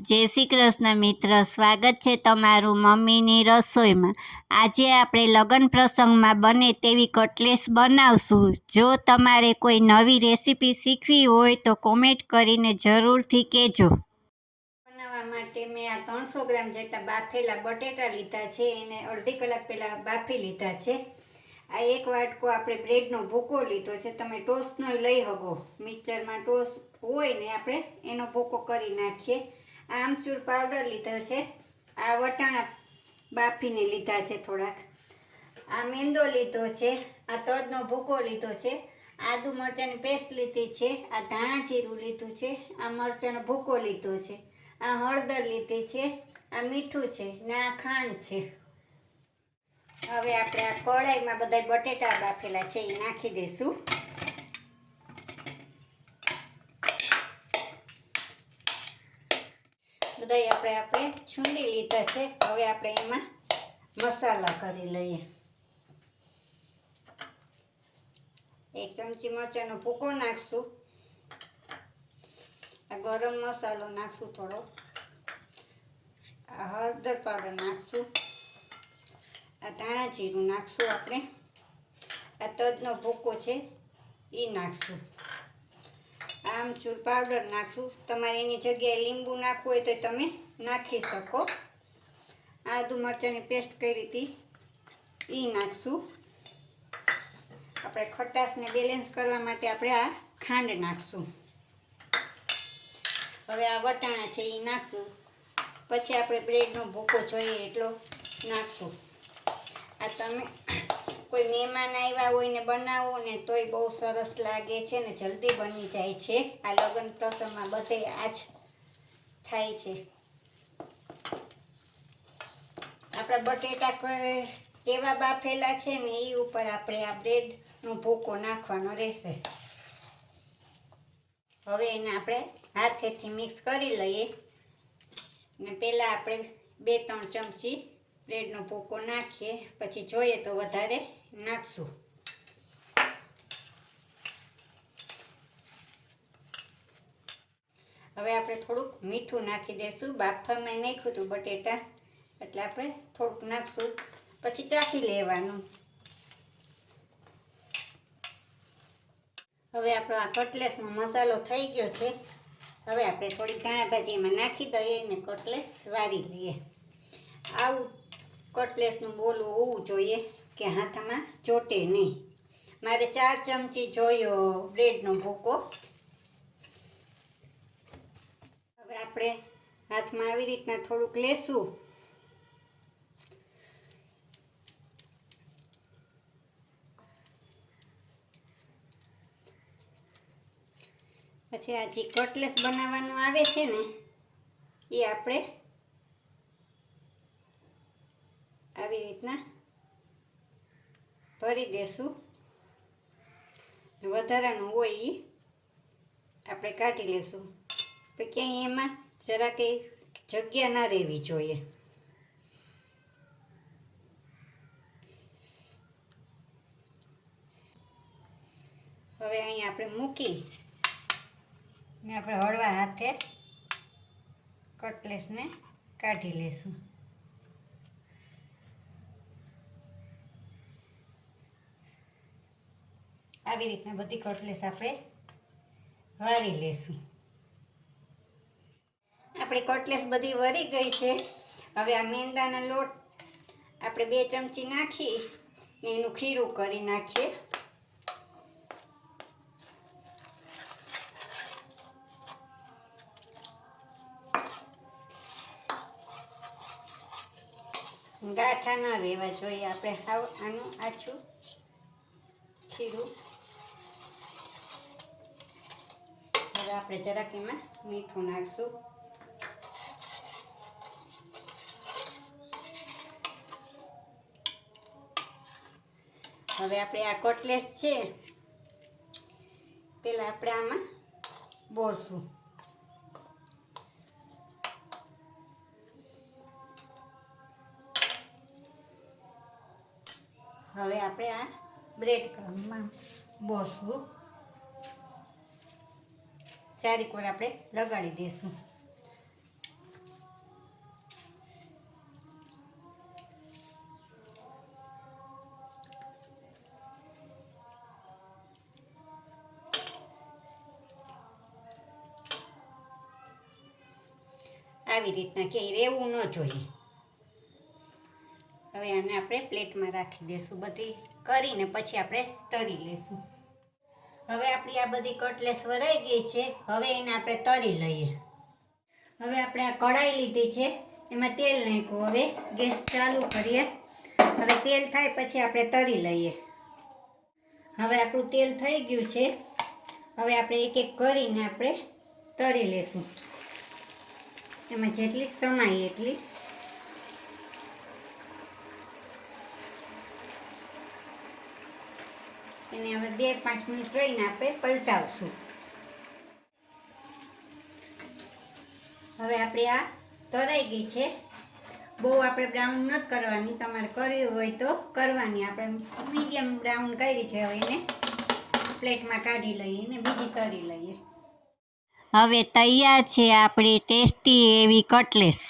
જય શ્રી કૃષ્ણ મિત્ર, સ્વાગત છે તમારું મમ્મીની રસોઈમાં। આજે આપણે લગ્ન પ્રસંગમાં બને તેવી કટલેસ બનાવશું। જો તમારે કોઈ નવી રેસીપી શીખવી હોય તો કોમેન્ટ કરીને જરૂરથી કહેજો। બનાવવા માટે મેં આ 300 ગ્રામ જેટલા બાફેલા બટેટા લીધા છે, એને અડધી કલાક પહેલાં બાફી લીધા છે। આ એક વાટકો આપણે બ્રેડનો ભૂકો લીધો છે, તમે ટોસ્ટનો લઈ શકો, મિક્સરમાં ટોસ્ટ હોય ને આપણે એનો ભૂકો કરી નાખીએ। આમચૂર પાવડર લીધો છે, આ વટાણા બાફીને લીધા છે થોડાક, આ મેંદો લીધો છે, આ તજનો ભૂકો લીધો છે, આદુ મરચાંની પેસ્ટ લીધી છે, આ ધાણા જીરું લીધું છે, આ મરચાંનો ભૂકો લીધો છે, આ હળદર લીધી છે, આ મીઠું છે ને આ ખાંડ છે। હવે આપણે આ કઢાઈમાં બધા બટેટા બાફેલા છે એ નાખી દઈશું। બધા આપણે છૂંદી લીધા છે। હવે આપણે એમાં મસાલા કરી લઈએ। 1 ચમચી મરચાંનો ભૂકો નાખશું, આ ગરમ મસાલો નાખશું થોડો, આ હળદર પાવડર નાખશું, આ ધાણા જીરું નાખશું, આપણે આ તજનો ભૂકો છે એ નાખશું, આમચૂર પાવડર નાખશું, તમારે એની જગ્યાએ લીંબુ નાખવું હોય તો તમે નાખી શકો, આદુ મરચાંની પેસ્ટ કરી હતી એ નાખશું, આપણે ખટાશને બેલેન્સ કરવા માટે આપણે આ ખાંડ નાખશું। હવે આ વટાણા છે એ નાખશું, પછી આપણે બ્રેડનો ભૂકો જોઈએ એટલો નાખશું। આ તમે કોઈ મહેમાન આવ્યા હોય ને બનાવો ને તોય બહુ સરસ લાગે છે ને જલ્દી બની જાય છે। આ લગ્ન પ્રસંગમાં બધે આ જ થાય છે। આપણા બટેટા કેવા બાફેલા છે ને એ ઉપર આપણે આ બ્રેડનો ભૂકો નાખવાનો રહેશે। હવે એને આપણે હાથેથી મિક્સ કરી લઈએ ને પહેલાં આપણે 2-3 ચમચી બ્રેડનો ભૂકો નાખીએ, પછી જોઈએ તો વધારે નાખશું। હવે આપણે થોડુંક મીઠું નાખી દઈશું, બાફવામાં નાખ્યું હતું બટેટા એટલે આપણે થોડુંક નાખશું, પછી ચાખી લેવાનું। હવે આપણો આ કટલેસનો મસાલો થઈ ગયો છે। હવે આપણે થોડીક ધાણા ભાજી એમાં નાખી દઈએ ને કટલેસ વારી લઈએ। આવું કટલેસનું બોલું હોવું જોઈએ કે હાથમાં ચોટે નહીં। મારે 4 ચમચી જોયો બ્રેડનો ભૂકો। હવે આપણે હાથમાં આવી રીતના થોડુંક લેશું, પછી આ જે કટલેસ બનાવવાનું આવે છે ને એ આપણે આવી રીતના ભરી દેશું, વધારાનું હોય એ આપણે કાઢી લેશું, પણ ક્યાંય એમાં જરા કંઈ જગ્યા ના રહેવી જોઈએ। હવે અહીં આપણે મૂકી ને આપણે હળવા હાથે કટલેસને કાઢી લેશું। આવી રીતના બધી કટલેસ આપણે વારી લેશું। આપણી કટલેસ બધી વરી ગઈ છે। હવે આ મેંદાના લોટ આપણે 2 ચમચી નાખી ને એનું ખીરું કરી નાખીએ। ગાંઠા ના રહેવા જોઈએ, આપણે આનું આછું ખીરું। હવે આપણે જરાક એમાં મીઠું નાખશું, હવે આપણે આ કટલેસ છે પેલા આપણે આમાં બોળશું। હવે આપણે આ બ્રેડ ક્રમ્બમાં બોળશું, ચારેકોર આપણે લગાડી દઈશું। આવી રીતના કે રહેવું ન જોઈએ. હવે આને આપણે પ્લેટમાં રાખી દઈશું. બધી કરીને પછી આપણે તળી લઈશું. હવે આપણી આ બધી કટલેસ વરાઈ ગઈ છે. હવે એને આપણે તળી લઈએ. હવે આપણે આ કઢાઈ લીધી છે, એમાં તેલ નાખ્યું. હવે ગેસ ચાલુ કરીએ. હવે તેલ થાય પછી આપણે તળી લઈએ. હવે આપણું તેલ થઈ ગયું છે. હવે આપણે એક એક કરીને આપણે તળી લઈશું. એમાં જેટલી સમાય એટલી. એને હવે 2-5 મિનિટ રહીને આપણે પલટાવશું. હવે આપણે આ તળાઈ ગઈ છે. બહુ આપણે બ્રાઉન નથી કરવાની, તમારે કરવી હોય તો કરવાની. આપણે મીડિયમ બ્રાઉન કરી છે. હવે એને પ્લેટમાં કાઢી લઈએ ને બીજી તળી લઈએ. હવે તૈયાર છે આપણી ટેસ્ટી એવી કટલેસ.